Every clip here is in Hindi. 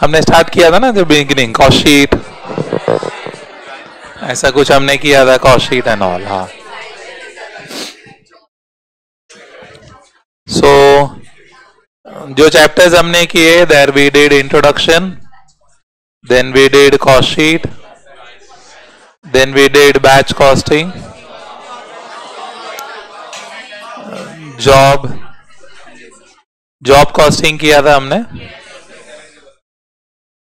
हमने स्टार्ट किया था ना जो बिगिनिंग, कॉस्ट शीट, ऐसा कुछ हमने किया था, कॉस्ट शीट एंड ऑल. हाँ, सो जो चैप्टर्स हमने किए, there we did introduction, then we did cost sheet, then we did batch costing, job costing किया था हमने,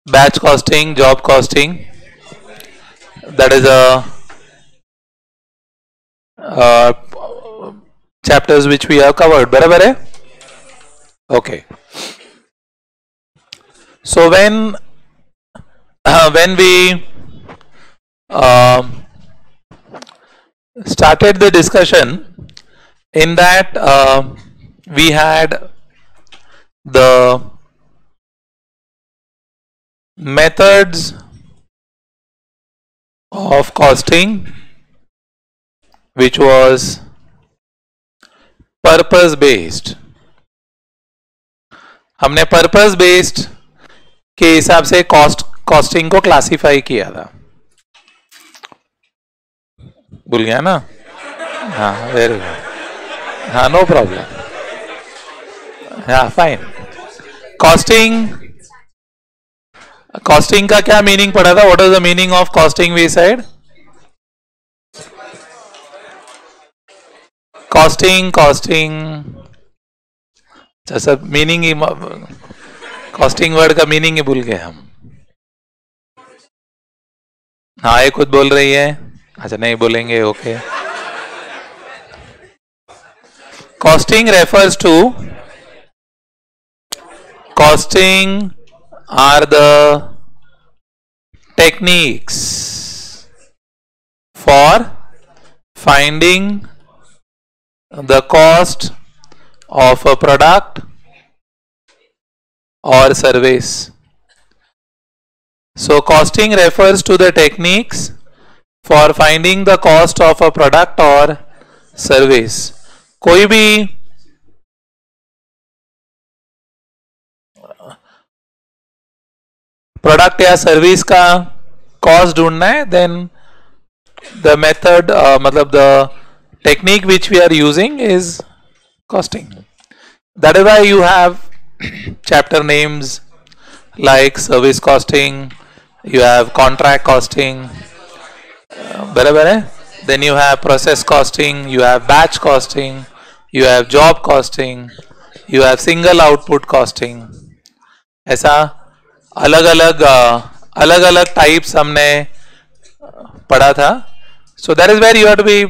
batch costing, job costing, that is chapters which we have covered. बराबर है? Okay. So when we started the discussion, in that we had the methods of costing, which was purpose based. हमने purpose based के हिसाब से कॉस्टिंग को क्लासिफाई किया था. भूल गया ना? हाँ, वेरी गुड. हाँ, नो प्रॉब्लम. हाँ, फाइन. कॉस्टिंग का क्या मीनिंग पढ़ा था? What is the meaning of costing? We side costing अच्छा, सब मीनिंग ही, कॉस्टिंग वर्ड का मीनिंग ही भूल गए हम. हाँ, ये खुद बोल रही है. अच्छा, नहीं बोलेंगे. Okay. Costing refers to, costing are the techniques for finding the cost of a product or service. So costing refers to the techniques for finding the cost of a product or service. कोई भी प्रोडक्ट या सर्विस का कॉस्ट ढूंढना है, देन द मेथड, मतलब the technique which we are using is costing. That is why you have chapter names like service costing, you have contract costing, बराबर है. Then you have process costing, you have batch costing, you have job costing, you have single output costing. ऐसा अलग अलग टाइप्स हमने पढ़ा था. So that is where you have to be.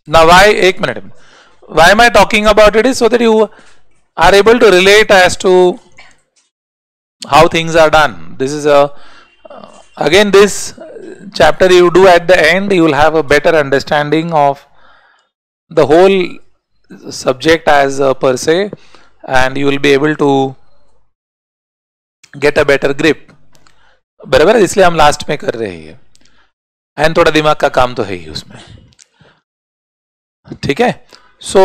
Now why, एक minute, why am I talking about it is so that you are able to relate as to how things are done. This is again this chapter you do at the end, you will have a better understanding of the whole subject as per se, and you will be able to get a better grip. बराबर है, इसलिए हम लास्ट में कर रहे हैं. एंड थोड़ा दिमाग का काम तो है ही उसमें. ठीक है. So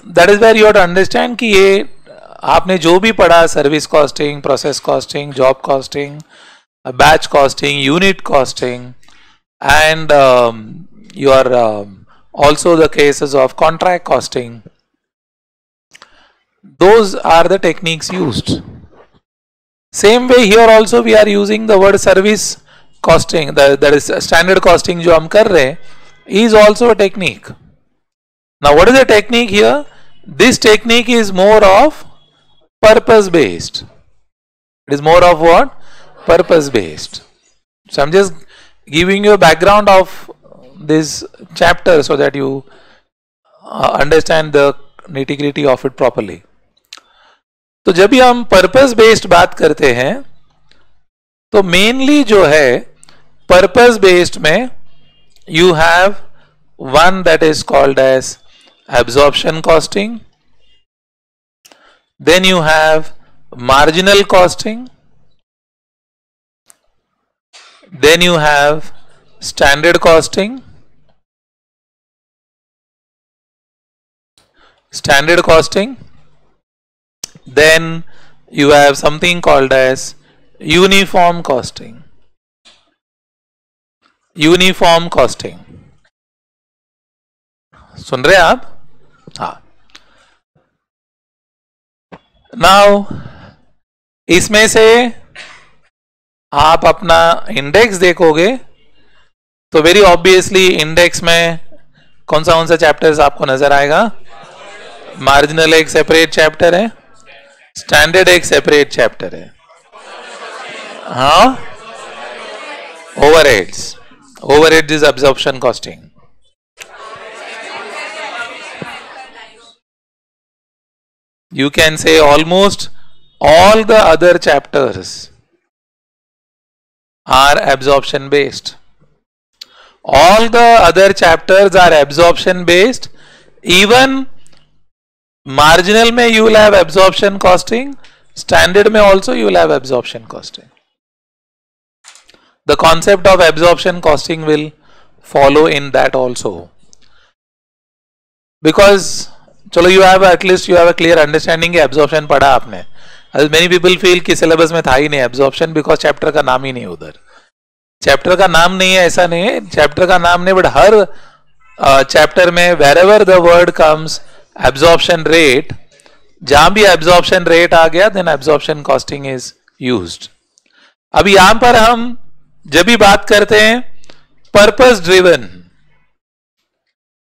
that is where you have to understand कि ये आपने जो भी पढ़ा, service costing, process costing, job costing, batch costing, unit costing, and your also the cases of contract costing, those are the techniques used. Same way here also we are using the word service costing, that is standard costing जो हम कर रहे हैं, is also a technique. Now what is the technique here? This technique is more of purpose based. It is more of what? Purpose based. So I'm just giving you a background of this chapter so that you understand the nitty gritty of it properly. तो जब भी हम purpose based बात करते हैं तो mainly जो है purpose based में you have one that is called as absorption costing, then you have marginal costing, then you have standard costing, then you have something called as uniform costing. Uniform costing सुन रहे आप? हाँ. नाउ इसमें से आप अपना इंडेक्स देखोगे तो वेरी ऑब्वियसली इंडेक्स में कौन सा चैप्टर्स आपको नजर आएगा? मार्जिनल एक सेपरेट चैप्टर है, स्टैंडर्ड एक सेपरेट चैप्टर है. हाँ, overheads. Overhead is absorption costing. You can say almost all the other chapters are absorption based. All the other chapters are absorption based. Even marginal में you will have absorption costing. Standard में also you will have absorption costing. The concept of absorption costing will follow in that also, because चलो you have at least you have a clear understanding कि absorption पढ़ा आपने. Many people feel कि syllabus में था ही नहीं absorption because chapter का नाम ही नहीं उधर. Chapter का नाम नहीं है ऐसा नहीं है, chapter का नाम नहीं, but हर chapter में wherever the word comes absorption rate, जहां भी absorption rate आ गया then absorption costing is used. अभी यहां पर हम जब भी बात करते हैं पर्पस ड्रिवन,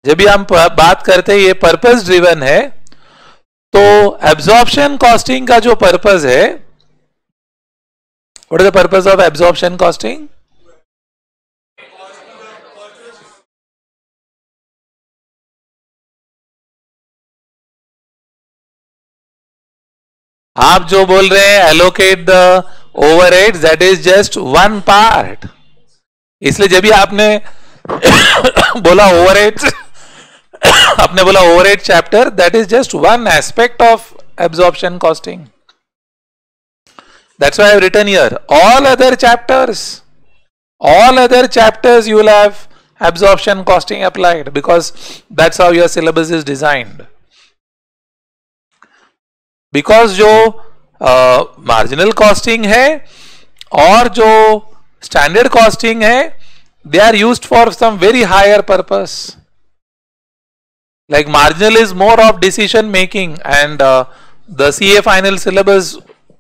जब भी हम बात करते हैं ये पर्पस ड्रिवन है, तो एब्जॉर्प्शन कॉस्टिंग का जो पर्पस है, what is the purpose of absorption costing? आप जो बोल रहे हैं allocate the overheads, that is just one part. इसलिए जब भी आपने बोला ओवरहेड्स, आपने बोला overhead chapter, that is just one aspect of absorption costing. That's why I have written here all other chapters you will have absorption costing applied, because that's how your syllabus is designed. Because जो मार्जिनल कॉस्टिंग है और जो स्टैंडर्ड कॉस्टिंग है, they are used for some very higher purpose. Like marginal is more of decision making and the CA final syllabus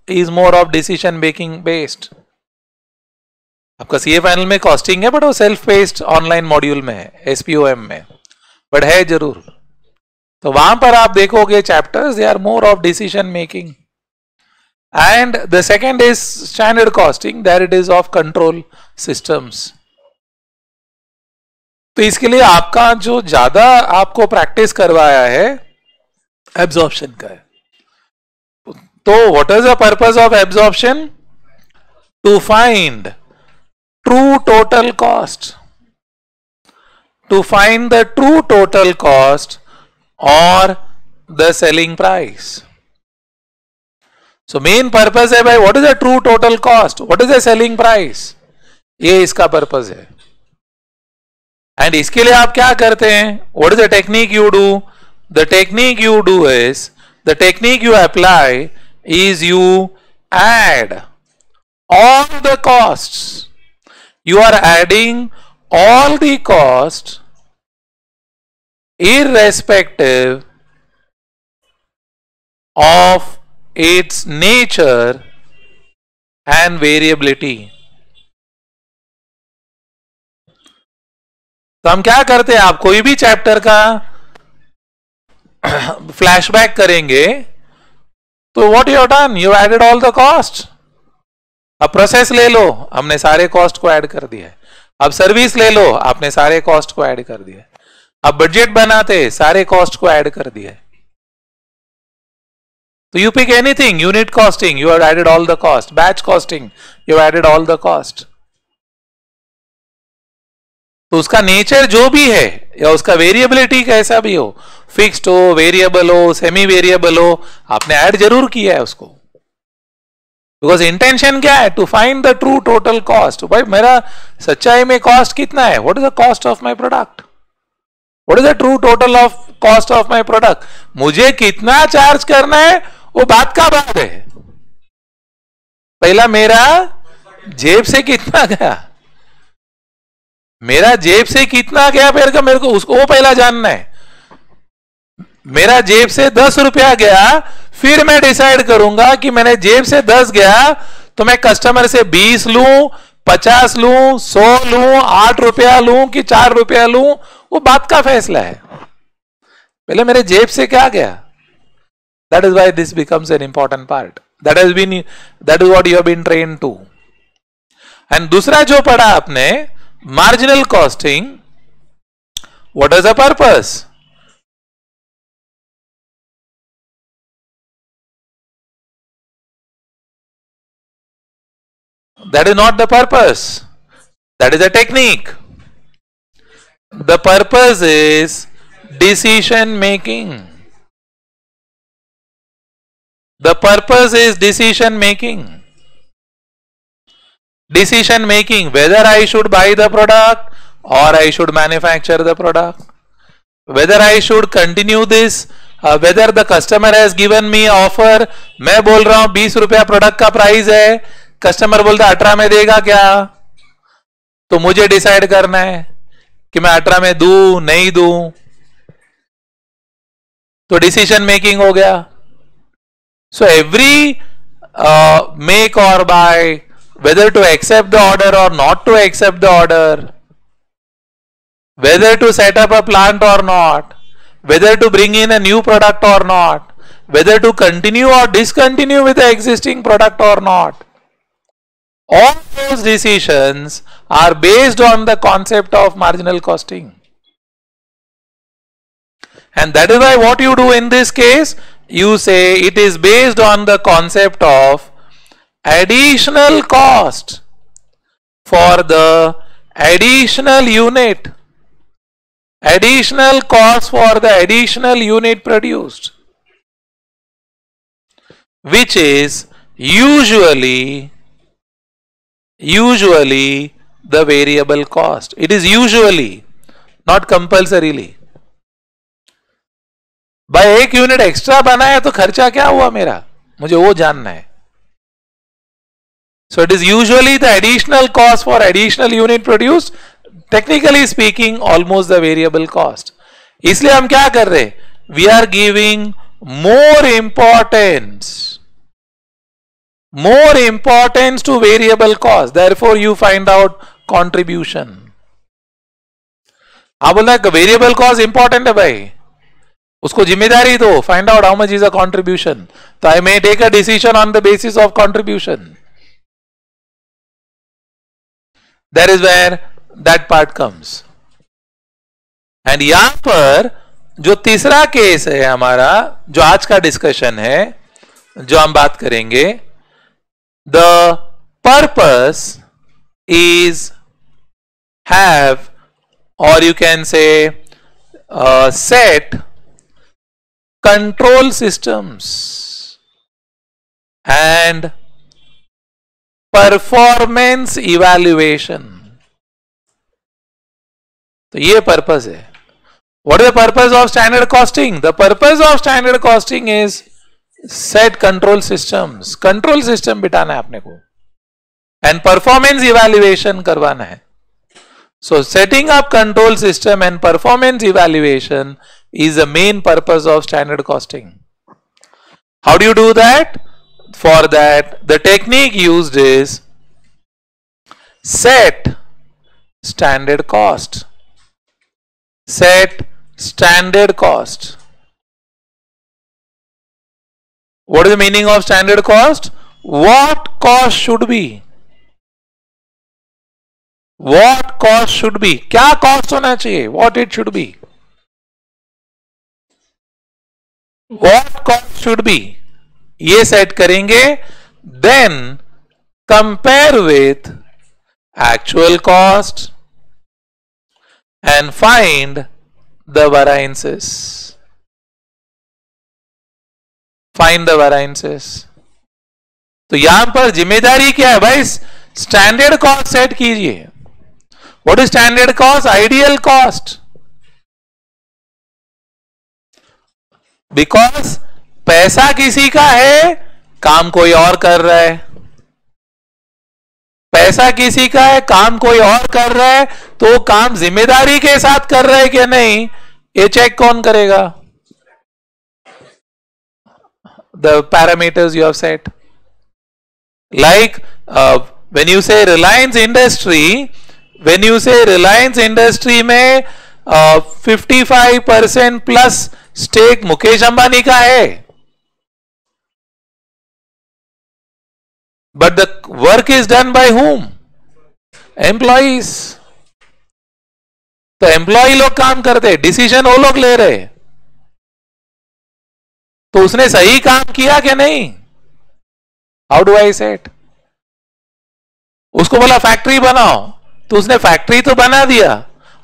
is more of decision making based. आपका सीए फाइनल में कॉस्टिंग है बट वो सेल्फ पेस्ड ऑनलाइन मॉड्यूल में है, एसपीओएम में, बट है जरूर. तो वहां पर आप देखोगे chapters they are more of decision making. And the second is standard costing, that it is of control systems. तो इसके लिए आपका जो ज्यादा आपको प्रैक्टिस करवाया है एब्जॉर्प्शन का है. तो what is the purpose of absorption? To find true total cost, to find the true total cost और the selling price. So main purpose है भाई, what is the true total cost, what is the selling price, ये इसका purpose है. And इसके लिए आप क्या करते हैं? What is the technique you do? The technique you do is, the technique you apply is you add all the costs. You are adding all the costs irrespective of its nature and variability. तो हम क्या करते हैं, आप कोई भी चैप्टर का फ्लैशबैक करेंगे तो what you have done, you added all the cost. अब प्रोसेस ले लो, हमने सारे कॉस्ट को ऐड कर दिया है. अब सर्विस ले लो, आपने सारे कॉस्ट को ऐड कर दिया है. अब बजट बनाते, सारे कॉस्ट को ऐड कर दिया है. So you pick anything, unit costing, you have added all the cost. Batch costing, you have added all the cost. तो उसका नेचर जो भी है या उसका वेरिएबिलिटी कैसा भी हो, फिक्स्ड हो, वेरिएबल हो, सेमी वेरिएबल हो, आपने ऐड जरूर किया है उसको. बिकॉज इंटेंशन क्या है? To find the true total cost. भाई मेरा सच्चाई में कॉस्ट कितना है? What is the cost of my product? What is the true total of cost of my product? मुझे कितना चार्ज करना है वो बात का बात है. पहला मेरा जेब से कितना गया, मेरा जेब से कितना गया मेरे को उसको वो पहला जानना है। मेरा जेब से 10 रुपया गया, फिर मैं डिसाइड करूंगा कि मैंने जेब से 10 गया तो मैं कस्टमर से 20 लूं, 50 लूं, 100 लूं, 8 रुपया लूं कि 4 रुपया लूं, वो बात का फैसला है। पहले मेरे जेब से क्या गया। That is why this becomes an important part. That is what you have been trained to. And दूसरा जो पढ़ा आपने marginal costing, what is the purpose? That is not the purpose. That is a technique. The purpose is decision making. The purpose is decision making. Decision making whether I should buy the product or I should manufacture the product. Whether I should continue this, whether the customer has given me offer. मैं बोल रहा हूं 20 रुपया प्रोडक्ट का प्राइस है, कस्टमर बोलता 18 में देगा क्या, तो मुझे डिसाइड करना है कि मैं 18 में दूं नहीं दूं। तो डिसीजन मेकिंग हो गया। सो एवरी मेक और bye, whether to accept the order or not to accept the order, whether to set up a plant or not, whether to bring in a new product or not, whether to continue or discontinue with the existing product or not. All those decisions are based on the concept of marginal costing. And that is why what you do in this case, you say it is based on the concept of additional cost for the additional unit. Additional cost for the additional unit produced, which is usually the variable cost. It is usually, not compulsorily. भाई 1 यूनिट एक्स्ट्रा बनाया तो खर्चा क्या हुआ मेरा, मुझे वो जानना है। So it is usually the additional cost for additional unit produced, technically speaking almost the variable cost. इसलिए हम क्या कर रहे, we are giving more importance to variable cost, therefore you find out contribution. आप बोल रहे वेरिएबल कॉस्ट इंपॉर्टेंट है भाई, उसको जिम्मेदारी दो, find out how much is a contribution, तो I may take a decision on the basis of contribution. That is where that part comes. And यहां पर जो तीसरा केस है हमारा, जो आज का डिस्कशन है, जो हम बात करेंगे, the purpose is have, or you can say set control systems and performance evaluation. तो ये पर्पस है. What is the purpose of standard costing? The purpose of standard costing is set control systems. Control system बिठाना है अपने को एंड परफॉर्मेंस इवैल्यूएशन करवाना है. So setting up control system and performance evaluation is the main purpose of standard costing. How do you do that? For that, the technique used is set standard cost. Set standard cost. What is the meaning of standard cost? What cost should be? What cost should be? क्या cost होना चाहिए? What it should be? What cost should be? ये सेट करेंगे, then compare with actual cost and find the variances. Find the variances. तो यहां पर जिम्मेदारी क्या है भाई? स्टैंडर्ड कॉस्ट सेट कीजिए. What is standard cost? Ideal cost. Because पैसा किसी का है, काम कोई और कर रहा है. पैसा किसी का है, काम कोई और कर रहा है, तो काम जिम्मेदारी के साथ कर रहा है कि नहीं, ये चेक कौन करेगा? The parameters you have set. Like when you say Reliance Industry, में 55% प्लस स्टेक मुकेश अंबानी का है, but the work is done by whom? Employees. तो एम्प्लॉय लोग काम करते, डिसीजन वो लोग ले रहे, तो उसने सही काम किया कि नहीं? हाउ डू आई से इट? उसको बोला फैक्ट्री बनाओ, तो उसने फैक्ट्री तो बना दिया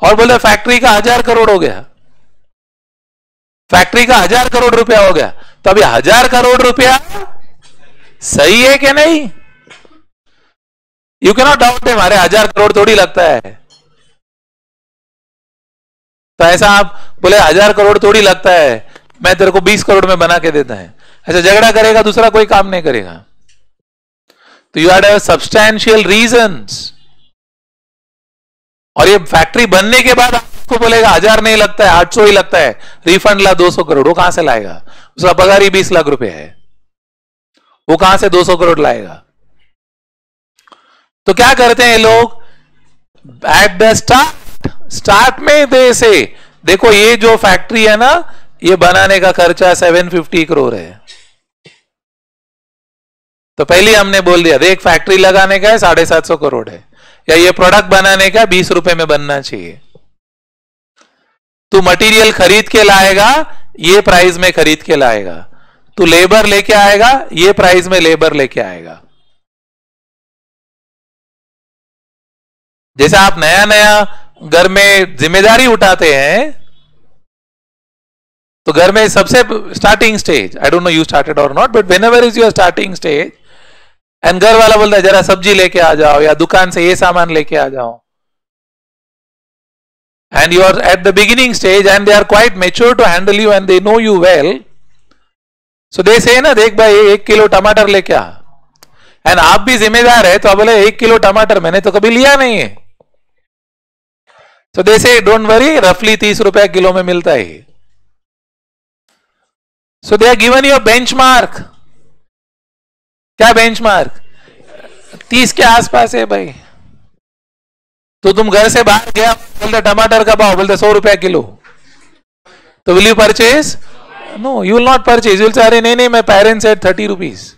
और बोले फैक्ट्री का 1000 करोड़ हो गया, फैक्ट्री का 1000 करोड़ रुपया हो गया, तो अभी 1000 करोड़ रुपया सही है कि नहीं? You can not doubt him, अरे 1000 करोड़ थोड़ी लगता है, तो ऐसा आप बोले 1000 करोड़ थोड़ी लगता है, मैं तेरे को 20 करोड़ में बना के देता है, ऐसा झगड़ा करेगा, दूसरा कोई काम नहीं करेगा। तो you had have substantial reasons. और ये फैक्ट्री बनने के बाद आपको बोलेगा 1000 नहीं लगता है, 800 ही लगता है, रिफंड ला 200 करोड़, वो कहां से लाएगा? उसका पगार ही 20 लाख रुपए है, वो कहां से 200 करोड़ लाएगा? तो क्या करते हैं लोग, एट द स्टार्ट में दे से देखो ये जो फैक्ट्री है ना, ये बनाने का खर्चा 750 करोड़ है, तो पहले हमने बोल दिया देख फैक्ट्री लगाने का है 750 करोड़ है, या ये प्रोडक्ट बनाने का 20 रुपए में बनना चाहिए। तू मटेरियल खरीद के लाएगा, ये प्राइस में खरीद के लाएगा, तू लेबर लेके आएगा, ये प्राइस में लेबर लेके आएगा। जैसे आप नया नया घर में जिम्मेदारी उठाते हैं, तो घर में सबसे starting stage, I don't know you started और not, but whenever is your starting stage, and घर वाला बोलता है जरा सब्जी लेके आ जाओ, या दुकान से ये सामान लेके आ जाओ, and you are at the beginning stage and they are quite mature to handle you and they know you well, so they say ना देख भाई 1 किलो टमाटर लेके आ, एंड आप भी जिम्मेदार है, तो आप बोले 1 किलो टमाटर मैंने तो कभी लिया नहीं है, तो दे से डोंट वरी, रफली 30 रुपए किलो में मिलता है। So they are given you benchmark. क्या बेंचमार्क? 30 के आसपास है भाई, तो तुम घर से बाहर गया, बोलते टमाटर का भाव, बोलते 100 रुपया किलो, तो will you purchase? No, you will not purchase, you will say अरे नहीं नहीं, मैं पेरेंट्स एट 30 रुपीज।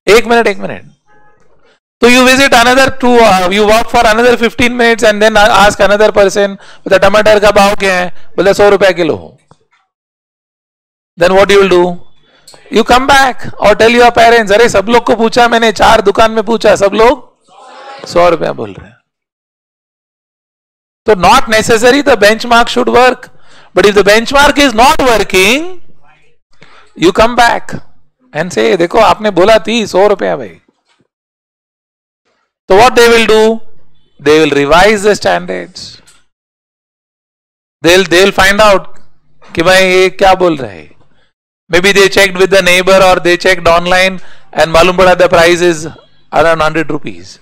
एक मिनट, तो you visit another you walk for another 15 minutes and then ask another person, the टमाटर का भाव क्या है? बोले 100 रुपया kilo. Then what you will do? You come back or tell your parents, अरे सब लोग को पूछा मैंने, 4 दुकान में पूछा, सब लोग 100 रुपया बोल रहे हैं। तो not necessary the benchmark should work, but if the benchmark is not working, you come back and say, देखो आपने बोला थी 100 रुपया भाई। So what they will do? They will revise the standards. They'll find out कि भाई ये क्या बोल रहे हैं। Maybe they checked with the neighbor or they checked online and मालूम पड़ा the price is around 100 rupees.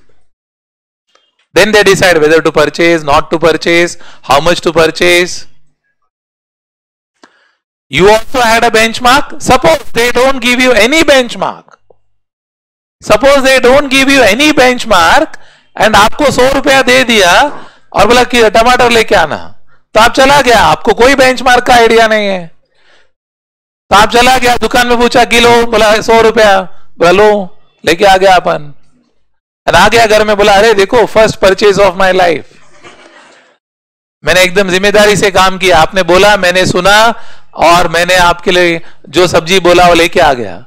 Then they decide whether to purchase, not to purchase, how much to purchase. You also had a benchmark. Suppose they don't give you any benchmark. Suppose they don't give you any benchmark and आपको 100 रुपया दे दिया और बोला कि टमाटर लेके आना, तो आप चला गया, आपको कोई बेंचमार्क का आइडिया नहीं है, तो आप चला गया दुकान में, पूछा किलो, बोला 100 रुपया, बोला लो लेके आ गया अपन, आ गया घर में, बोला अरे देखो first purchase of my life, मैंने एकदम जिम्मेदारी से काम किया, आपने बोला मैंने सुना और मैंने आपके लिए जो सब्जी बोला वो लेके आ गया।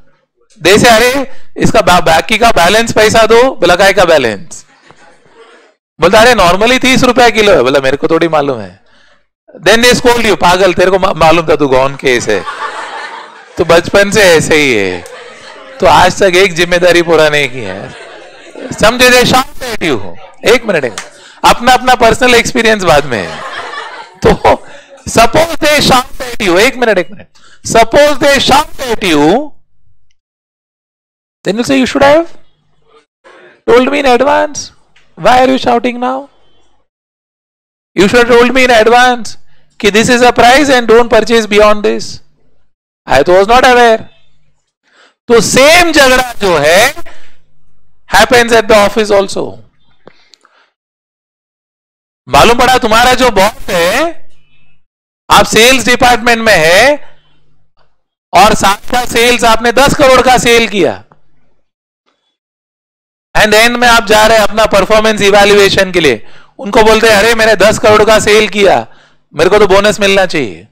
दे से अरे इसका बाकी का बैलेंस पैसा दो, बोला काय का बैलेंस? बोलता अरे नॉर्मली 30 रुपया किलो है, बोला मेरे को थोड़ी मालूम है। देन दे स्कोल्ड यू, पागल तेरे को मालूम था तू गौन केस है, तो बचपन से ऐसे ही है, तो आज तक एक जिम्मेदारी पूरा नहीं की है, समझे? They shout at you. एक मिनट, अपना अपना पर्सनल एक्सपीरियंस बाद में है। तो suppose they shout at you, एक minute, suppose they shout at you, then you say you should have told me in advance. Why are you shouting now? You should have told me in advance कि this is a price and don't purchase beyond this. I was not aware. तो सेम झगड़ा जो है happens at the office also. मालूम पड़ा तुम्हारा जो बॉस है, आप सेल्स डिपार्टमेंट में है और साथ का सेल्स आपने 10 करोड़ का सेल किया एंड एंड में आप जा रहे हैं अपना परफॉर्मेंस इवैल्यूएशन के लिए, उनको बोलते हैं अरे मैंने 10 करोड़ का सेल किया, मेरे को तो बोनस मिलना चाहिए।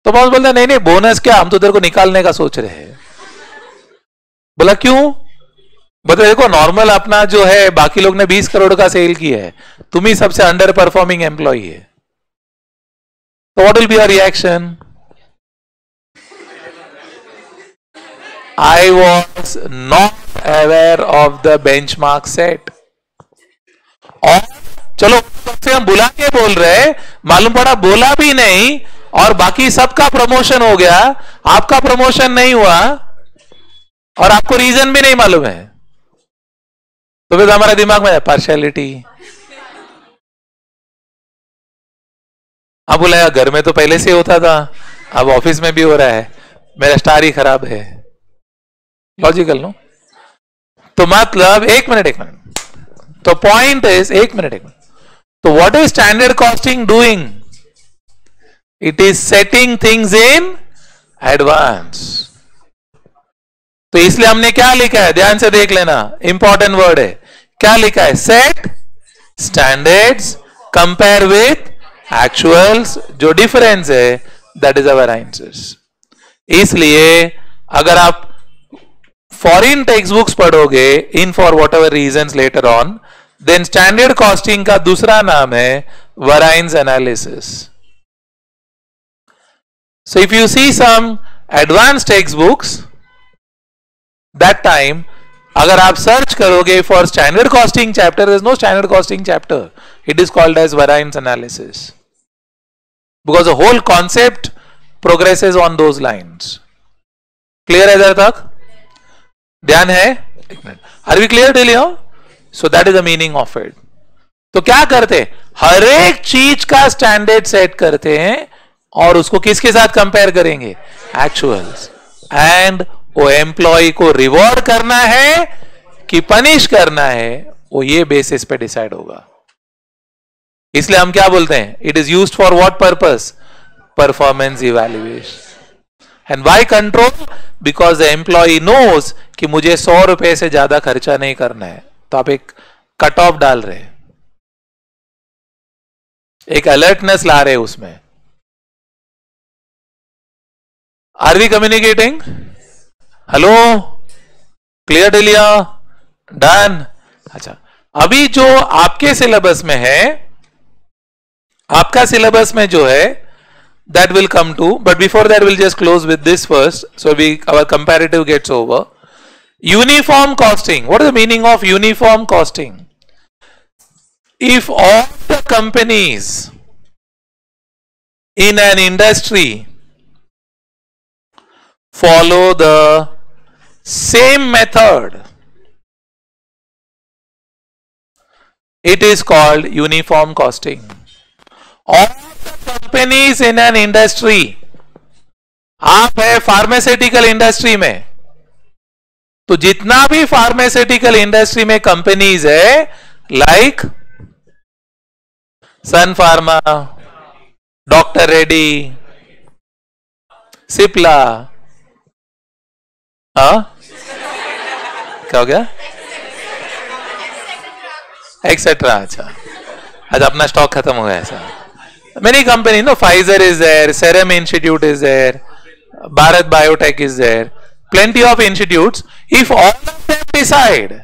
तो बॉस बोलता है नहीं नहीं बोनस क्या, हम तो तेरे को निकालने का सोच रहे हैं। बोला क्यों? बोलते देखो नॉर्मल अपना जो है बाकी लोग ने 20 करोड़ का सेल किया है, तुम ही सबसे अंडर परफॉर्मिंग एम्प्लॉई है। तो what will be your reaction? I was not aware of the benchmark set. और चलो से हम बुला के बोल रहे, मालूम पड़ा बोला भी नहीं और बाकी सबका प्रमोशन हो गया, आपका प्रमोशन नहीं हुआ और आपको रीजन भी नहीं मालूम है। तो फिर हमारे दिमाग में पार्शियलिटी। आप बोला घर में तो पहले से होता था, अब ऑफिस में भी हो रहा है, मेरा स्टार ही खराब है। Logical no? तो मतलब एक मिनट तो पॉइंट इज एक मिनट तो what is standard costing doing? It is setting things in advance. तो इसलिए हमने क्या लिखा है, ध्यान से देख लेना, इंपॉर्टेंट वर्ड है। क्या लिखा है? Set standards compare with actuals, जो डिफरेंस है दैट इज अ वेरिएंसेस। इसलिए अगर आप फॉरेन टेक्स्ट बुक्स पढ़ोगे in for whatever reason later on, then standard costing का दूसरा नाम है variance analysis. So if you see some advance text books that time, अगर आप सर्च करोगे for standard costing chapter, there is no standard costing chapter, it is called as variance analysis because the whole concept progresses on those lines. Clear है इधर तक? ध्यान है? एक minute, are we clear till here? So that is the meaning of it. तो क्या करते, हर एक चीज का स्टैंडर्ड सेट करते हैं और उसको किसके साथ कंपेयर करेंगे? एक्चुअल्स। एंड वो एम्प्लॉय को रिवॉर्ड करना है कि पनिश करना है, वो ये बेसिस पे डिसाइड होगा। इसलिए हम क्या बोलते हैं, it is used for what purpose? Performance evaluation. And why control? Because the employee knows कि मुझे 100 रुपए से ज्यादा खर्चा नहीं करना है, तो आप एक कट ऑफ डाल रहे हैं, एक अलर्टनेस ला रहे हैं उसमें। Are we communicating? Hello, clear डिलिया? डन? अच्छा, अभी जो आपके सिलेबस में है, आपका सिलेबस में जो है that will come to, but before that we'll just close with this first, so our comparative gets over. Uniform costing. What is the meaning of uniform costing? If all the companies in an industry follow the same method, it is called uniform costing. All companies in an industry, आप है फार्मास्यूटिकल इंडस्ट्री में, तो जितना भी फार्मास्यूटिकल इंडस्ट्री में कंपनीज है, लाइक सन फार्मा, डॉक्टर रेड्डी, सिप्ला, क्या हो गया? एक्सेट्रा। अच्छा, आज अपना स्टॉक खत्म हो गया ऐसा। Many companies, no, Pfizer is there, Serum Institute is there, Bharat Biotech is there, plenty of institutes. If all of them decide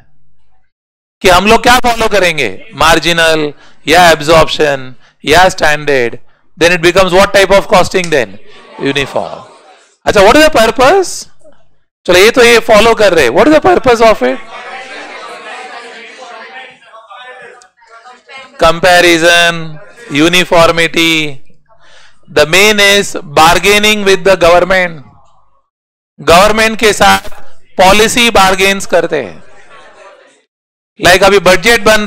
कि हम लोग क्या फॉलो करेंगे, मार्जिनल या एब्जॉर्प्शन या standard, then it becomes what type of costing then? Uniform. अच्छा, what is the purpose? चलो ये तो ये फॉलो कर रहे, what is the purpose of it? Comparison, uniformity. The main is bargaining with the government. Government के साथ पॉलिसी बार्गेन्स करते हैं। लाइक अभी बजट बन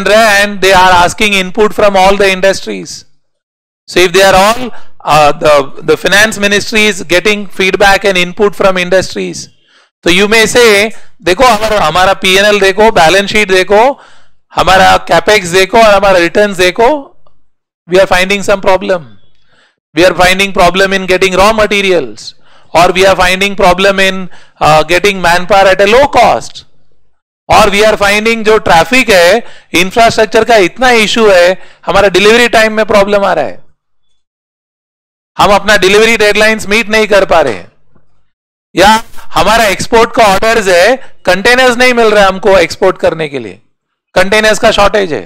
रहा है and they are asking input from all the industries. So if they are all the finance ministry is getting feedback and input from industries, so you may say देखो हमारा P&L देखो, बैलेंस शीट देखो, हमारा कैपेक्स देखो और हमारा रिटर्न्स देखो, we are finding some problem. We are finding problem in getting raw materials, or we are finding problem in getting manpower at a low cost, और वी आर फाइंडिंग जो ट्रैफिक है, इंफ्रास्ट्रक्चर का इतना इशू है, हमारा डिलीवरी टाइम में प्रॉब्लम आ रहा है, हम अपना डिलीवरी डेडलाइंस मीट नहीं कर पा रहे, या हमारा एक्सपोर्ट का ऑर्डर्स है, कंटेनर्स नहीं मिल रहा हमको एक्सपोर्ट करने के लिए, कंटेनर्स का शॉर्टेज है.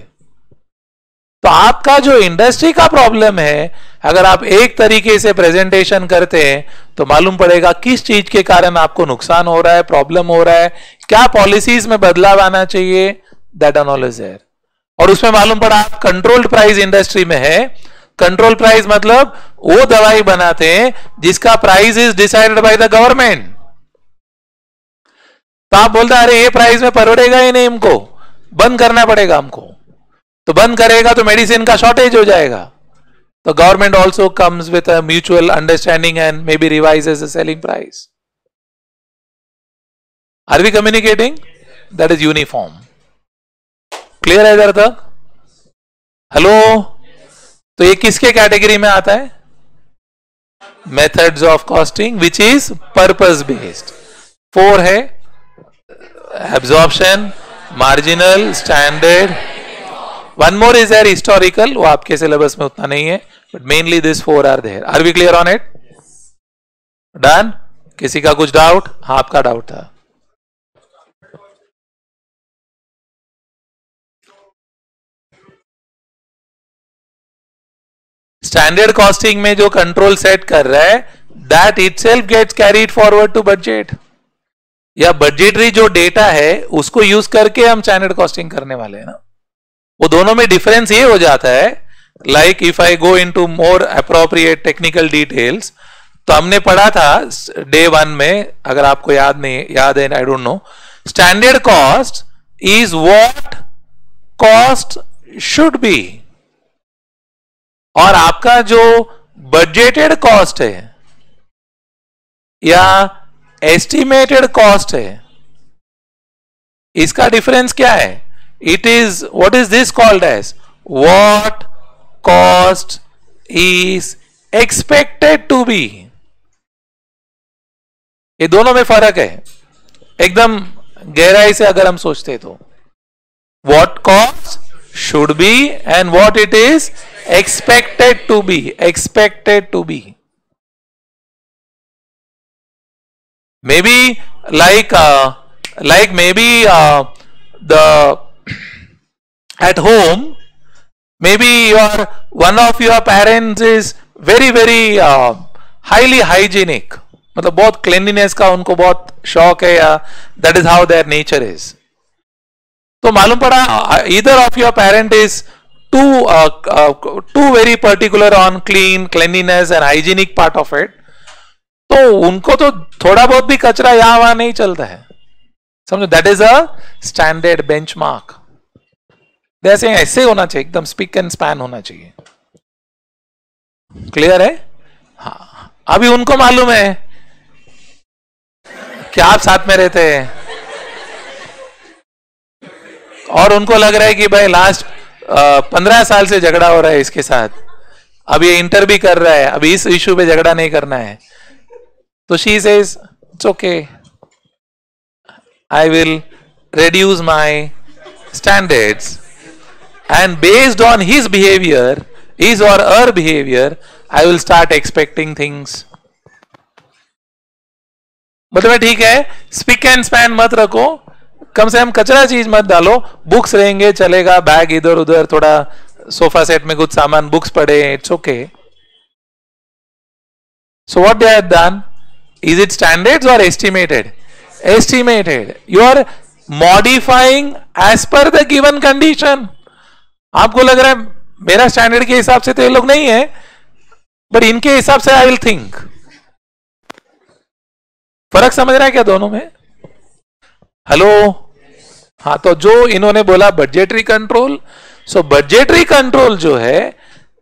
तो आपका जो इंडस्ट्री का प्रॉब्लम है, अगर आप एक तरीके से प्रेजेंटेशन करते हैं तो मालूम पड़ेगा किस चीज के कारण आपको नुकसान हो रहा है, प्रॉब्लम हो रहा है, क्या पॉलिसीज में बदलाव आना चाहिए, that and all is there. और उसमें मालूम पड़ा आप कंट्रोल्ड प्राइस इंडस्ट्री में है. कंट्रोल प्राइस मतलब वो दवाई बनाते हैं जिसका price is decided by the government. तो आप बोलते हैं अरे ये प्राइस में पड़ेगा ही नहीं, हमको बंद करना पड़ेगा हमको. तो बंद करेगा तो मेडिसिन का शॉर्टेज हो जाएगा. तो government also comes with a mutual understanding and may be revises the selling price. Are we communicating? That is uniform. Clear है इधर तक? हेलो? तो ये किसके कैटेगरी में आता है? Methods of costing which is purpose based. 4 है, absorption, marginal, standard. One more is there, historical. वो आपके सिलेबस में उतना नहीं है, but mainly this 4 are there. Are we clear on it? Done? किसी का कुछ डाउट? हाँ, आपका डाउट था. स्टैंडर्ड कॉस्टिंग में जो कंट्रोल सेट कर रहा है, that itself gets carried forward to budget, या बजटरी जो डेटा है उसको यूज करके हम स्टैंडर्ड कॉस्टिंग करने वाले हैं ना. वो दोनों में डिफरेंस ये हो जाता है, like if I go into more appropriate technical details, तो हमने पढ़ा था डे 1 में, अगर आपको याद है, आई don't no, standard cost is what cost should be, और आपका जो बजटेड कॉस्ट है या एस्टिमेटेड कॉस्ट है, इसका डिफरेंस क्या है? It is, what is this called as? What cost is expected to be. ये दोनों में फर्क है एकदम गहराई से अगर हम सोचते तो. What cost should be and what it is expected to be. Maybe like maybe the at home, maybe one of your parents is very highly hygienic, मतलब बहुत cleanliness का उनको बहुत शौक है, या that is how their nature is. तो मालूम पड़ा either of your parent is too very particular on cleanliness and hygienic part of it, तो उनको तो थोड़ा बहुत भी कचरा यहां वहां नहीं चलता है, समझो. That is a standard benchmark. जैसे ऐसे होना चाहिए, एकदम स्पिक एंड स्पैन होना चाहिए. क्लियर है? हाँ. अभी उनको मालूम है कि आप साथ में रहते हैं, और उनको लग रहा है कि भाई लास्ट 15 साल से झगड़ा हो रहा है इसके साथ, अब ये इंटर भी कर रहा है, अभी इस इशू पे झगड़ा नहीं करना है. तो she says it's okay, I will reduce my standards, and based on his behavior, his or her behavior, I will start expecting things. मतलब ठीक है, स्पिक एंड स्पैन मत रखो, कम से कम कचरा चीज मत डालो, बुक्स रहेंगे चलेगा, बैग इधर उधर, थोड़ा सोफा सेट में कुछ सामान बुक्स पड़े, it's okay. So what they have done, is it standards or estimated? Estimated. You are modifying as per the given condition. आपको लग रहा है मेरा स्टैंडर्ड के हिसाब से तो ये लोग नहीं है, बट इनके हिसाब से आई विल थिंक. फर्क समझ रहा है क्या दोनों में? हेलो, हाँ, तो जो इन्होंने बोला बजटेरी कंट्रोल, सो बजटेरी कंट्रोल जो है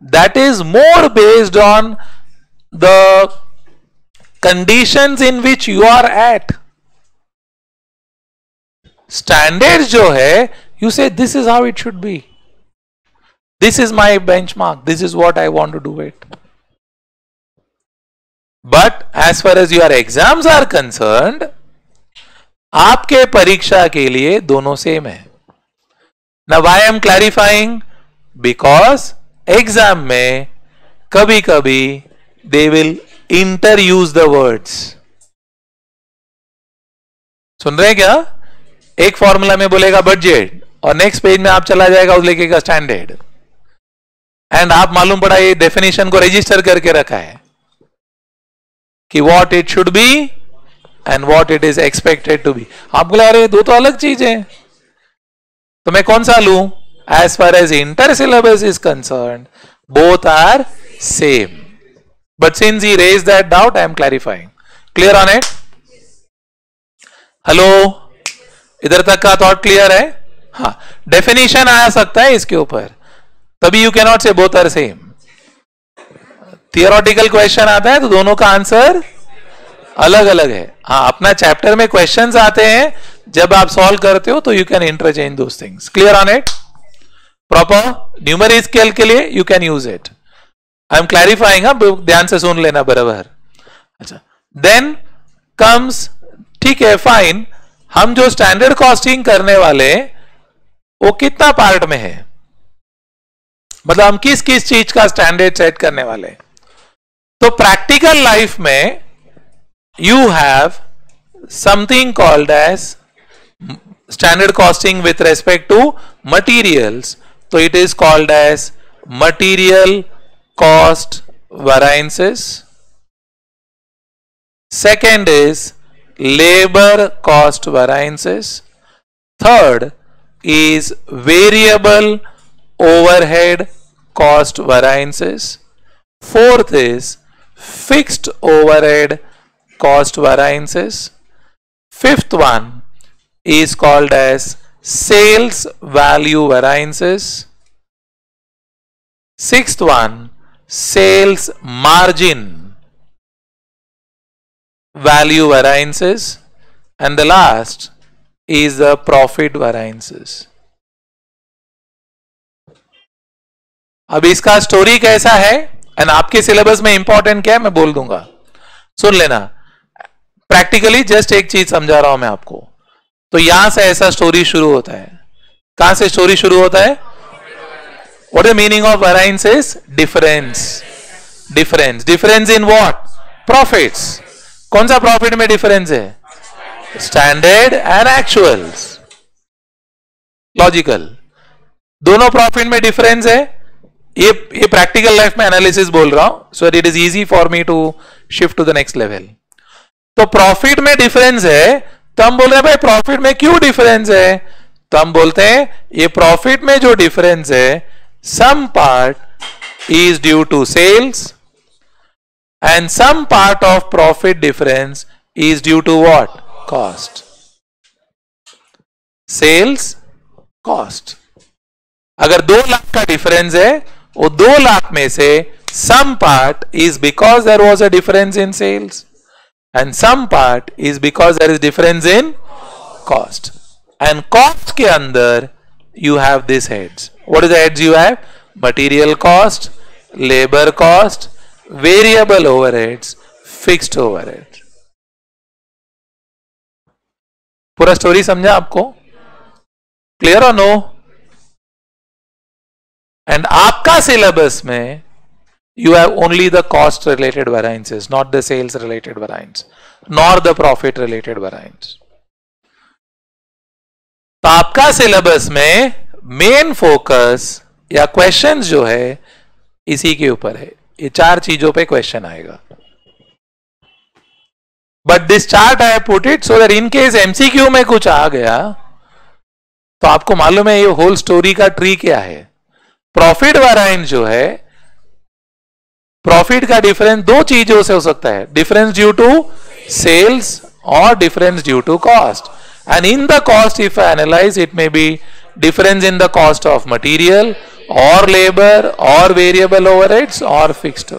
that is more based on the conditions in which you are at. Standard जो है, you say this is how it should be, this is my benchmark, this is what I want to do it. But as far as your exams are concerned, आपके परीक्षा के लिए दोनों सेम है. Now why I am clarifying, because exam में कभी कभी they will interuse the words. सुन रहे क्या? एक फॉर्मूला में बोलेगा बजट और नेक्स्ट पेज में आप चला जाएगा उस लिखेगा स्टैंडर्ड, एंड आप मालूम पड़ा ये डेफिनेशन को रजिस्टर करके रखा है कि what it should be and what it is expected to be. आप बोले अरे दो तो अलग चीज है, तो मैं कौन सा लूं? As far as inter syllabus is concerned, both are same. But since he raise that doubt, I am clarifying. Clear on it? Hello, इधर तक का थॉट क्लियर है? हाँ, डेफिनेशन आ सकता है इसके ऊपर, तभी you can not say both are same. Theoretical question आता है तो दोनों का आंसर अलग अलग है. हाँ, अपना चैप्टर में क्वेश्चंस आते हैं, जब आप सॉल्व करते हो तो you can interchange those things. Clear on it? Proper numerical के लिए you can use it. I am clarifying, ध्यान से सुन लेना बराबर. अच्छा, देन कम्स, ठीक है फाइन, हम जो स्टैंडर्ड कॉस्टिंग करने वाले वो कितना पार्ट में है, मतलब हम किस किस चीज का स्टैंडर्ड सेट करने वाले. तो प्रैक्टिकल लाइफ में you have something called as standard costing with respect to materials, so it is called as material cost variances. Second is labor cost variances. Third is variable overhead cost variances. Fourth is fixed overhead cost variances. Fifth one is called as sales value variances. Sixth one, sales margin value variances. And the last is the profit variances. अब इसका स्टोरी कैसा है एंड आपके सिलेबस में इंपॉर्टेंट क्या है मैं बोल दूंगा, सुन लेना. प्रैक्टिकली जस्ट एक चीज समझा रहा हूं मैं आपको. तो यहां से ऐसा स्टोरी शुरू होता है. कहां से स्टोरी शुरू होता है? What is meaning of variances? Difference. Difference. Difference in what? Profits. कौन सा प्रॉफिट में डिफरेंस है? Standard and actuals. लॉजिकल. दोनों प्रॉफिट में डिफरेंस है. ये प्रैक्टिकल लाइफ में एनालिसिस बोल रहा हूं, so it is easy for me to shift to the next level. तो प्रॉफिट में डिफरेंस है, तो हम बोल रहे हैं भाई प्रॉफिट में क्यों डिफरेंस है? तो हम बोलते हैं ये प्रॉफिट में जो डिफरेंस है, some part is due to sales and some part of profit difference is due to what? Cost. Sales, cost. अगर 2 लाख का डिफरेंस है, वो 2 लाख में से some part is because there was a difference in sales and some part is because there is difference in cost. And cost के अंदर you have these heads. What is the heads you have? Material cost, labor cost, variable overheads, fixed overhead. पूरा स्टोरी समझा आपको? क्लियर और नो? एंड आपका सिलेबस में you have only the cost related variances, not the sales related variance, nor the profit related variance. तो आपका सिलेबस में मेन फोकस या क्वेश्चंस जो है इसी के ऊपर है. ये 4 चीजों पे क्वेश्चन आएगा. But this chart I put it so that in case MCQ में कुछ आ गया तो आपको मालूम है ये होल स्टोरी का ट्री क्या है. प्रॉफिट वेरिएंस जो है, प्रॉफिट का डिफरेंस 2 चीजों से हो सकता है. Difference due to sales or difference due to cost. And in the cost, if I analyze, it may be difference in the cost of material or labor or variable overheads or fixed.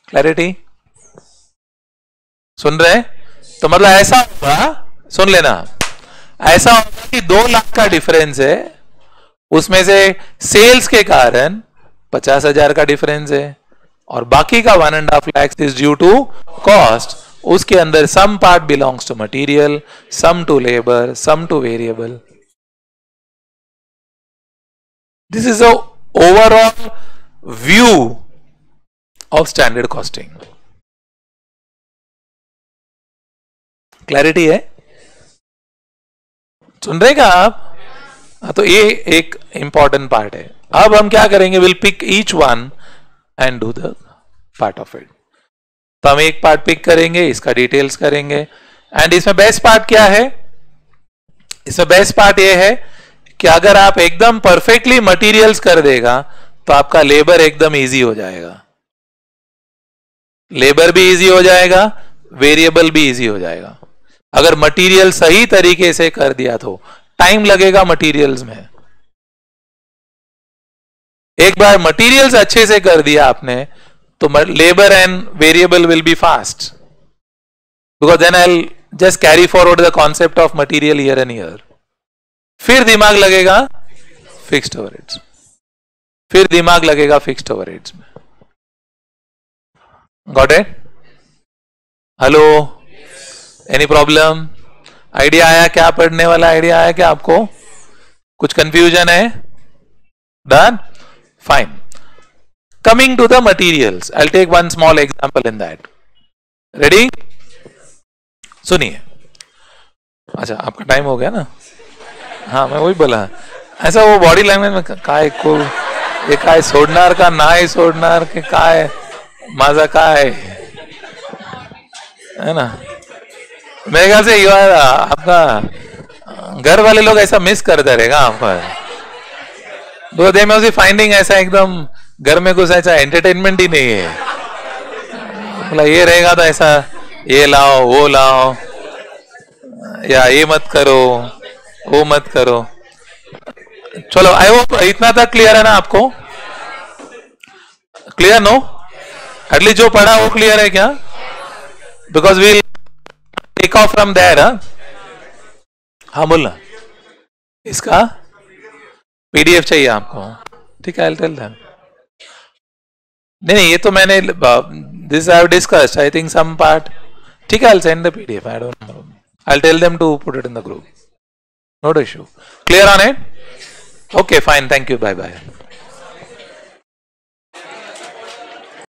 Clarity? सुन रहे? तो मतलब ऐसा होगा, सुन लेना, ऐसा होगा कि 2 लाख का डिफरेंस है, उसमें से सेल्स के कारण 50,000 का डिफरेंस है और बाकी का 1.5 lakh is due to cost. उसके अंदर some part belongs to material, some to labour, some to variable. This is a overall view of standard costing. Clarity है? सुन रहे का आप? तो ये एक इंपॉर्टेंट पार्ट है. अब हम क्या करेंगे, will pick each one and do the part of it. तो हम एक पार्ट पिक करेंगे, इसका डिटेल्स करेंगे. एंड इसमें बेस्ट पार्ट क्या है? इसमें बेस्ट पार्ट ये है कि अगर आप एकदम परफेक्टली मटेरियल्स कर देगा तो आपका लेबर एकदम इजी हो जाएगा. लेबर भी इजी हो जाएगा, वेरिएबल भी इजी हो जाएगा. अगर मटेरियल सही तरीके से कर दिया तो टाइम लगेगा मटेरियल्स में. एक बार मटेरियल्स अच्छे से कर दिया आपने तो labour and variable will be fast, because then I will just carry forward the concept of material year and year. फिर दिमाग लगेगा फिक्स्ड ओवरहेड्स, फिर दिमाग लगेगा फिक्स्ड ओवरहेड्स में. Got it? Hello, any problem? Idea आया क्या? पढ़ने वाला आइडिया आया क्या आपको? कुछ कंफ्यूजन है? Done? Fine. Coming to the materials, I'll take one small example in that. Ready? सुनिए. अच्छा, आपका टाइम हो गया ना? हाँ, मैं वही बोला. ऐसा वो बॉडी लैंग्वेज में काय को ये काय सोडणार का नाही सोडणार के काय माझा काय है ना. मेरे ख्याल से आपका घर वाले लोग ऐसा मिस करते रहेगा आपका. दो दे में उसी फाइंडिंग ऐसा एकदम घर में कुछ ऐसा एंटरटेनमेंट ही नहीं है. मतलब ये रहेगा तो ऐसा ये लाओ वो लाओ या ये मत करो वो मत करो. चलो, आई होप इतना तक क्लियर है ना आपको? क्लियर? नो? एटलीस्ट जो पढ़ा वो क्लियर है क्या? Because we'll take off from there. हाँ बोलना. इसका पीडीएफ चाहिए आपको? ठीक है, आई विल टेल देम. नहीं, ये तो मैंने this I have discussed, I think some part. ठीक है, I will send the PDF. I don't know, I will tell them to put it in the group. Not issue. Clear on it? Okay, fine. Thank you. Bye bye.